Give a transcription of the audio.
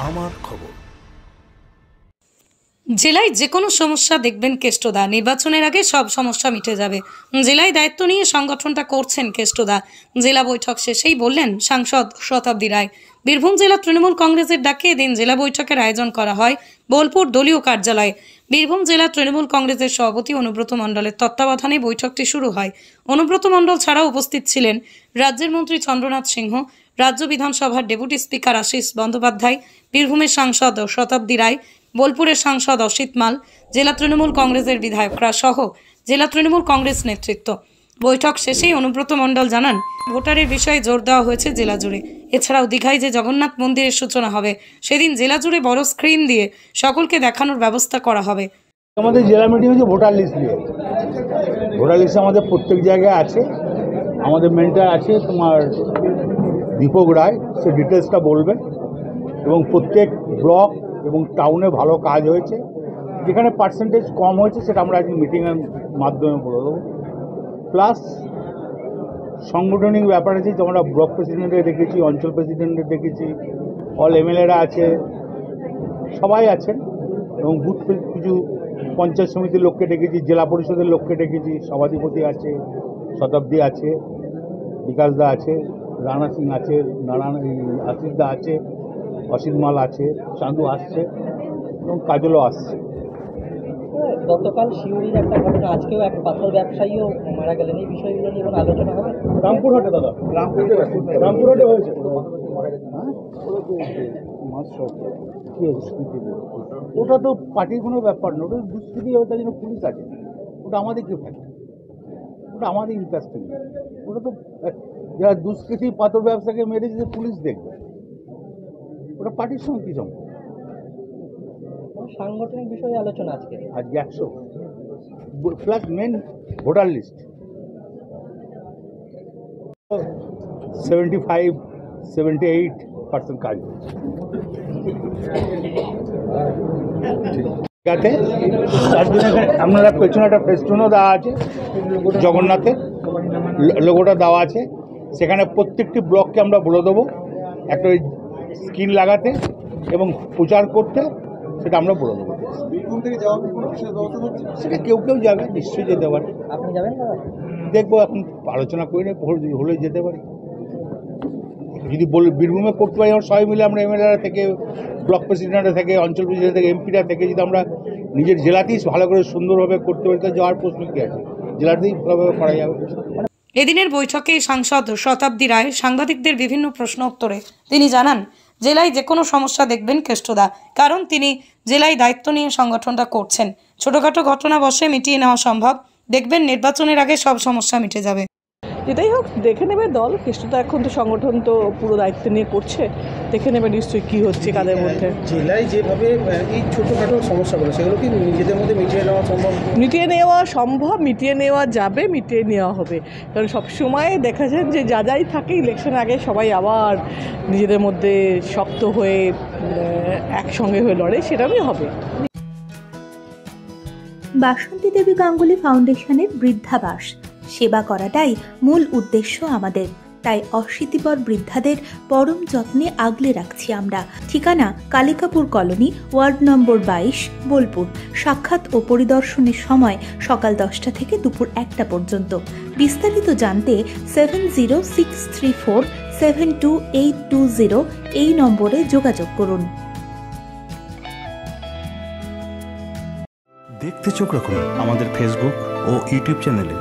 আমার খবর। জেলায় যে কোনো সমস্যা দেখবেন কেষ্টদা। নির্বাচনের আগে সব সমস্যা মিটে যাবে। জেলায় দায়িত্ব নিয়ে সংগঠনটা করছেন কেষ্টদা। জেলা বৈঠক শেষেই বললেন সাংসদ শতাব্দী রায়। বীরভূম জেলা তৃণমূল কংগ্রেসের ডাকে এদিন জেলা বৈঠকের আয়োজন করা হয় বোলপুর দলীয় কার্যালয়ে। বীরভূম জেলা তৃণমূল কংগ্রেসের সভাপতি অনুব্রত মণ্ডলের তত্ত্বাবধানে বৈঠকটি শুরু হয়। অনুব্রত মণ্ডল ছাড়াও উপস্থিত ছিলেন রাজ্যের মন্ত্রী চন্দ্রনাথ সিংহ, রাজ্য বিধানসভার ডেপুটি স্পিকার আশিস বন্দ্যোপাধ্যায়, বীরভূমের সাংসদ শতাব্দী রায়, বোলপুরের সাংসদ অসিত মাল, জেলা তৃণমূল কংগ্রেসের বিধায়করা সহ জেলা তৃণমূল কংগ্রেস নেতৃত্ব। বৈঠক শেষেই অনুব্রত মণ্ডল জানান, ভোটারের বিষয়ে জোর দেওয়া হয়েছে জেলা জুড়ে। এছাড়াও দীঘায় যে জগন্নাথ মন্দিরের সূচনা হবে সেদিন জেলা জুড়ে বড় স্ক্রিন দিয়ে সকলকে দেখানোর ব্যবস্থা করা হবে। আমাদের জেলা মিটিং হচ্ছে ভোটার লিস্ট নিয়ে। ভোটার লিস্ট আমাদের প্রত্যেক জায়গায় আছে। আমাদের মেনটা আছে তোমার দীপক রায়, সে ডিটেলসটা বলবে। এবং প্রত্যেক ব্লক এবং টাউনে ভালো কাজ হয়েছে, যেখানে পার্সেন্টেজ কম হয়েছে সেটা আমরা আজকে মিটিংয়ের মাধ্যমে বলে দেবো। প্লাস সাংগঠনিক ব্যাপার আছে, আমরা ব্লক প্রেসিডেন্টে দেখেছি, অঞ্চল প্রেসিডেন্টে দেখেছি, অল এমএলএরা আছে, সবাই আছেন। এবং বুথ কিছু পঞ্চায়েত সমিতির লোককে ডেকেছি, জেলা পরিষদের লোককে ডেকেছি, সভাধিপতি আছে, শতাব্দী আছে, বিকাশদা আছে, রানা সিং আছে, নারায়ণ আশিসদা আছে, অসিত মাল আছে, চান্দু আসছে এবং কাজলও আসছে। গতকাল শিউরির একটা ঘটনা, আজকেও এক পাথর ব্যবসায়ীও মারা গেলেন। এই বিষয়গুলো নিয়ে কোনো আলোচনা হবে? রামপুরহাটে দাদা, রামপুরহাটে হয়েছে। ওটা তো পার্টির কোনো ব্যাপার না, ওটা দুষ্কৃতি হবে, তার জন্য পুলিশ আছে। ওটা আমাদের কেউ থাকে, ওটা আমাদের ইন্টারেস্টিং। ওটা তো যারা দুষ্কৃতি পাথর ব্যবসাকে মেরেছে পুলিশ দেখবে, ওটা পার্টির সঙ্গে কি সম্পর্ক? সাংগঠনিক বিষয়ে আলোচনা আজকে 100 প্লাস মেন ভোটার লিস্ট 75-78% কাজ হয়েছে। ঠিক আছে, তার জন্য আপনারা পেছনে একটা ফেস্টুনও দেওয়া আছে, জগন্নাথের লোগোটা দেওয়া আছে। সেখানে প্রত্যেকটি ব্লককে আমরা বলে দেবো একটা ওই স্ক্রিন লাগাতে এবং প্রচার করতে, সেটা আমরা বলে দেবো। সেটা কেউ কেউ যাবে, নিশ্চয়ই যেতে পারে। আপনি যাবেন দাদা? দেখবো, এখন আলোচনা করে হলে যেতে পারি। যদি বীরভূমে করতে পারি, আমরা সবাই মিলে, আমরা এমএলএরা থেকে, ব্লক প্রেসিডেন্টরা থেকে, অঞ্চল প্রেসিডেন্ট থেকে, এমপিরা থেকে, যদি আমরা নিজের জেলাতেই ভালো করে সুন্দরভাবে করতে পারি, তাহলে যাওয়ার প্রশ্ন কী আছে? জেলাতেই ভালোভাবে করা যাবে। এদিনের বৈঠকে সাংসদ শতাব্দী রায় সাংবাদিকদের বিভিন্ন প্রশ্ন উত্তরে তিনি জানান, জেলায় যে কোনো সমস্যা দেখবেন কেষ্টদা, কারণ তিনি জেলায় দায়িত্ব নিয়ে সংগঠনটা করছেন। ছোটখাটো ঘটনা বসে মিটিয়ে নেওয়া সম্ভব, দেখবেন নির্বাচনের আগে সব সমস্যা মিটে যাবে। যেটাই হোক দেখে নেবে দল। কেষ্টদা এখন তো সংগঠন তো পুরো দায়িত্ব নিয়ে করছে, দেখে নেবে নিশ্চয়ই কী হচ্ছে কাদের মধ্যে। জেলায় যেভাবে এই ছোটোখাটো সমস্যাগুলো, সেগুলো কি নিজেদের মধ্যে মিটিয়ে নেওয়া সম্ভব? মিটিয়ে নেওয়া যাবে, মিটিয়ে নেওয়া হবে। কারণ সবসময় দেখা যায় যে যাই থাকে ইলেকশন আগে সবাই আবার নিজেদের মধ্যে শক্ত হয়ে একসঙ্গে হয়ে লড়ে, সেটাই হবে। বাসন্তী দেবী গাঙ্গুলি ফাউন্ডেশনের বৃদ্ধাবাস সেবা করাটাই মূল উদ্দেশ্য আমাদের। তাই অশীতিপর বৃদ্ধাদের পরম যত্নে আগলে রাখছি আমরা। ঠিকানা Kalikapur colony, ward number 22, Bolpur. সাক্ষাৎ ও পরিদর্শনের সময় সকাল 10টা থেকে দুপুর 1টা পর্যন্ত। বিস্তারিত জানতে 7063472820 এই নম্বরে যোগাযোগ করুন। দেখতে চোখ রাখুন আমাদের ফেসবুক ও ইউটিউব চ্যানেলে।